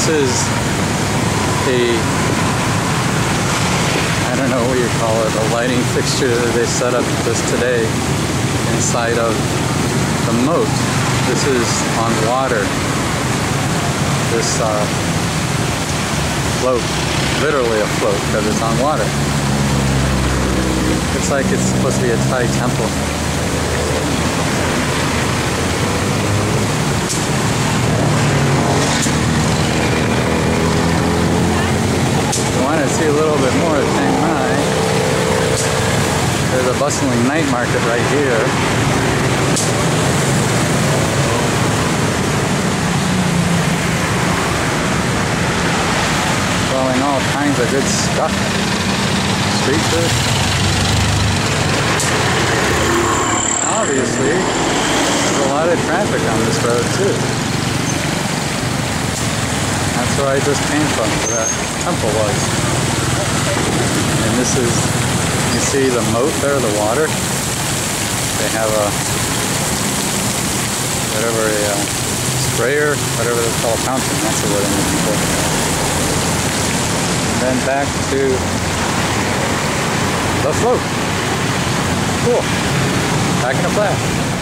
This is I don't know what you call it, a lighting fixture that they set up just today inside of the moat. This is on water. This float, literally a float because it's on water. Looks like it's supposed to be a Thai temple. If you want to see a little bit more of Chiang Mai, there's a bustling night market right here. Selling all kinds of good stuff. Street food. Obviously, there's a lot of traffic on this road too. That's where I just came from, where that temple was. And this is, you see the moat there, the water? They have a, whatever, a sprayer, whatever they call a fountain, that's the word I'm looking for. And then back to the float. Cool. Back in a flash.